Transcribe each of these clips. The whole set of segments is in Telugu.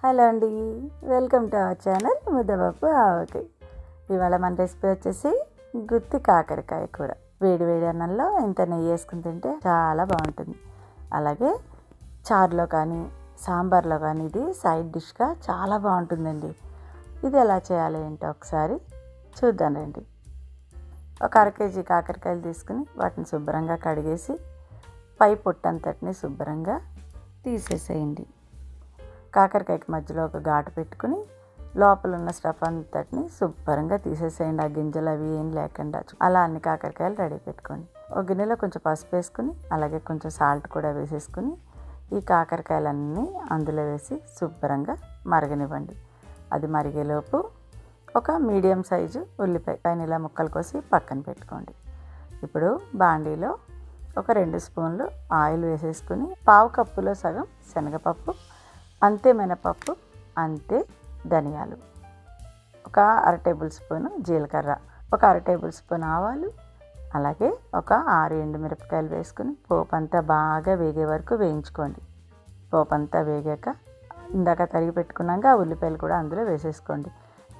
హలో అండి, వెల్కమ్ టు అవర్ ఛానల్ ముద్దపప్పు ఆవకాయ. ఇవాళ మన రెసిపీ వచ్చేసి గుత్తి కాకరకాయ కూర. వేడి వేడి అన్నంలో ఇంత నెయ్యి వేసుకుని తింటే చాలా బాగుంటుంది. అలాగే చారులో కానీ సాంబార్లో కానీ ఇది సైడ్ డిష్గా చాలా బాగుంటుందండి. ఇది ఎలా చేయాలి ఏంటో ఒకసారి చూద్దాం రండి. ఒక అర కేజీ కాకరకాయలు తీసుకుని వాటిని శుభ్రంగా కడిగేసి పై పొట్టంతటిని శుభ్రంగా తీసేసేయండి. కాకరకాయకి మధ్యలో ఒక ఘాటు పెట్టుకుని లోపల ఉన్న స్టఫ్ అంతటిని శుభ్రంగా తీసేసేయండి. ఆ గింజలు అవి ఏం లేకుండా అలా అన్ని కాకరకాయలు రెడీ పెట్టుకోండి. ఒక గిన్నెలో కొంచెం పసుపు వేసుకుని అలాగే కొంచెం సాల్ట్ కూడా వేసేసుకుని ఈ కాకరకాయలన్నీ అందులో వేసి శుభ్రంగా మరగనివ్వండి. అది మరిగేలోపు ఒక మీడియం సైజు ఉల్లిపాయ పైన ఇలా ముక్కలు కోసి పక్కన పెట్టుకోండి. ఇప్పుడు బాండీలో ఒక 2 స్పూన్లు ఆయిల్ వేసేసుకుని పావు కప్పులో సగం శనగపప్పు, అంతే మినపప్పు, అంతే ధనియాలు, ఒక అర టేబుల్ స్పూను జీలకర్ర, ఒక అర టేబుల్ స్పూన్ ఆవాలు, అలాగే ఒక 6 ఎండుమిరపకాయలు వేసుకుని పోపు అంతా బాగా వేగే వరకు వేయించుకోండి. పోపు అంతా వేగాక ఇందాక తరిగి పెట్టుకున్నాక ఆ ఉల్లిపాయలు కూడా అందులో వేసేసుకోండి.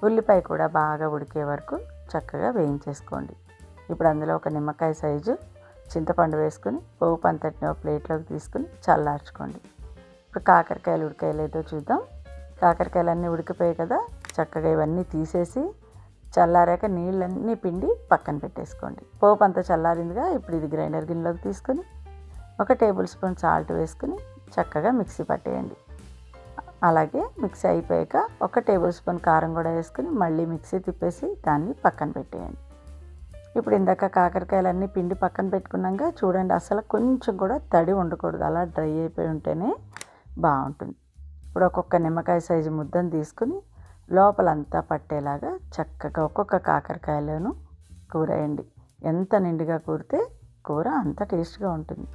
ఉల్లిపాయ కూడా బాగా ఉడికే వరకు చక్కగా వేయించేసుకోండి. ఇప్పుడు అందులో ఒక నిమ్మకాయ సైజు చింతపండు వేసుకుని పోపు అంతటిని ఒక ప్లేట్లోకి తీసుకుని చల్లార్చుకోండి. ఇప్పుడు కాకరకాయలు ఉడికాయలేదో చూద్దాం. కాకరకాయలన్నీ ఉడికిపోయాయి కదా, చక్కగా ఇవన్నీ తీసేసి చల్లారాక నీళ్ళన్నీ పిండి పక్కన పెట్టేసుకోండి. పోపు అంతా చల్లారిందిగా, ఇప్పుడు ఇది గ్రైండర్ గిన్నెలోకి తీసుకుని ఒక టేబుల్ స్పూన్ సాల్ట్ వేసుకుని చక్కగా మిక్సీ పట్టేయండి. అలాగే మిక్సీ అయిపోయాక ఒక టేబుల్ స్పూన్ కారం కూడా వేసుకుని మళ్ళీ మిక్సీ తిప్పేసి దాన్ని పక్కన పెట్టేయండి. ఇప్పుడు ఇందాక కాకరకాయలన్నీ పిండి పక్కన పెట్టుకున్నాక చూడండి, అసలు కొంచెం కూడా తడి ఉండకూడదు, అలా డ్రై అయిపోయి ఉంటేనే బాగుంటుంది. ఇప్పుడు ఒక్కొక్క నిమ్మకాయ సైజు ముద్దను తీసుకుని లోపలంతా పట్టేలాగా చక్కగా ఒక్కొక్క కాకరకాయలను కూరేయండి. ఎంత నిండుగా కూరితే కూర అంత టేస్ట్గా ఉంటుంది.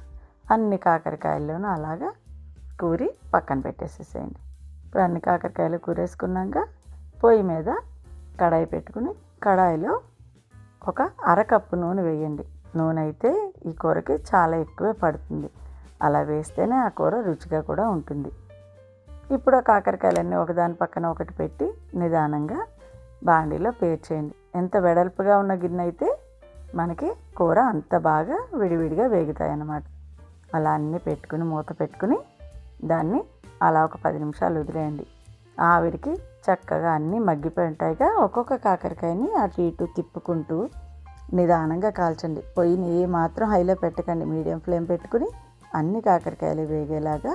అన్ని కాకరకాయల్లోనూ అలాగా కూరి పక్కన పెట్టేసేసేయండి. ఇప్పుడు అన్ని కాకరకాయలు కూరేసుకున్నాక పొయ్యి మీద కడాయి పెట్టుకుని కడాయిలో ఒక అరకప్పు నూనె వేయండి. నూనె అయితే ఈ కూరకి చాలా ఎక్కువే పడుతుంది, అలా వేస్తేనే ఆ కూర రుచిగా కూడా ఉంటుంది. ఇప్పుడు ఆ కాకరకాయలన్నీ ఒకదాని పక్కన ఒకటి పెట్టి నిదానంగా బాండీలో పేర్చేయండి. ఎంత వెడల్పుగా ఉన్న గిన్నె అయితే మనకి కూర అంత బాగా విడివిడిగా వేగుతాయి అన్నమాట. అలా అన్నీ పెట్టుకుని మూత పెట్టుకుని దాన్ని అలా ఒక 10 నిమిషాలు వదిలేయండి. ఆవిరికి చక్కగా అన్నీ మగ్గిపోయి ఉంటాయిగా. ఒక్కొక్క కాకరకాయని అటు ఇటు తిప్పుకుంటూ నిదానంగా కాల్చండి. పొయ్యిని ఏ మాత్రం హైలో పెట్టకండి, మీడియం ఫ్లేమ్ పెట్టుకుని అన్ని కాకరకాయలు వేగేలాగా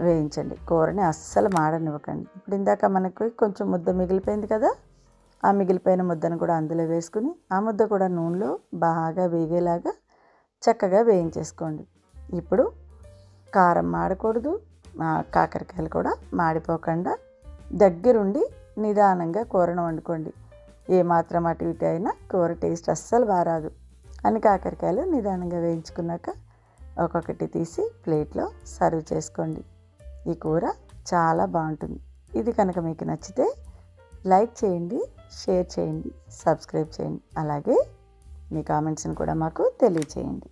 వేయించండి. కూరని అస్సలు మాడనివ్వకండి. ఇప్పుడు ఇందాక మనకు కొంచెం ముద్ద మిగిలిపోయింది కదా, ఆ మిగిలిపోయిన ముద్దను కూడా అందులో వేసుకుని ఆ ముద్ద కూడా నూనెలో బాగా వేగేలాగా చక్కగా వేయించేసుకోండి. ఇప్పుడు కారం మాడకూడదు, కాకరకాయలు కూడా మాడిపోకుండా దగ్గరుండి నిదానంగా కూరను వండుకోండి. ఏమాత్రం అటు ఇటు అయినా కూర టేస్ట్ అస్సలు బారాదు. అన్ని కాకరకాయలు నిదానంగా వేయించుకున్నాక ఒక్కొక్కటి తీసి ప్లేట్లో సర్వ్ చేసుకోండి. ఈ కూర చాలా బాగుంటుంది. ఇది కనుక మీకు నచ్చితే లైక్ చేయండి, షేర్ చేయండి, సబ్స్క్రైబ్ చేయండి. అలాగే మీ కామెంట్స్ని కూడా మాకు తెలియచేయండి.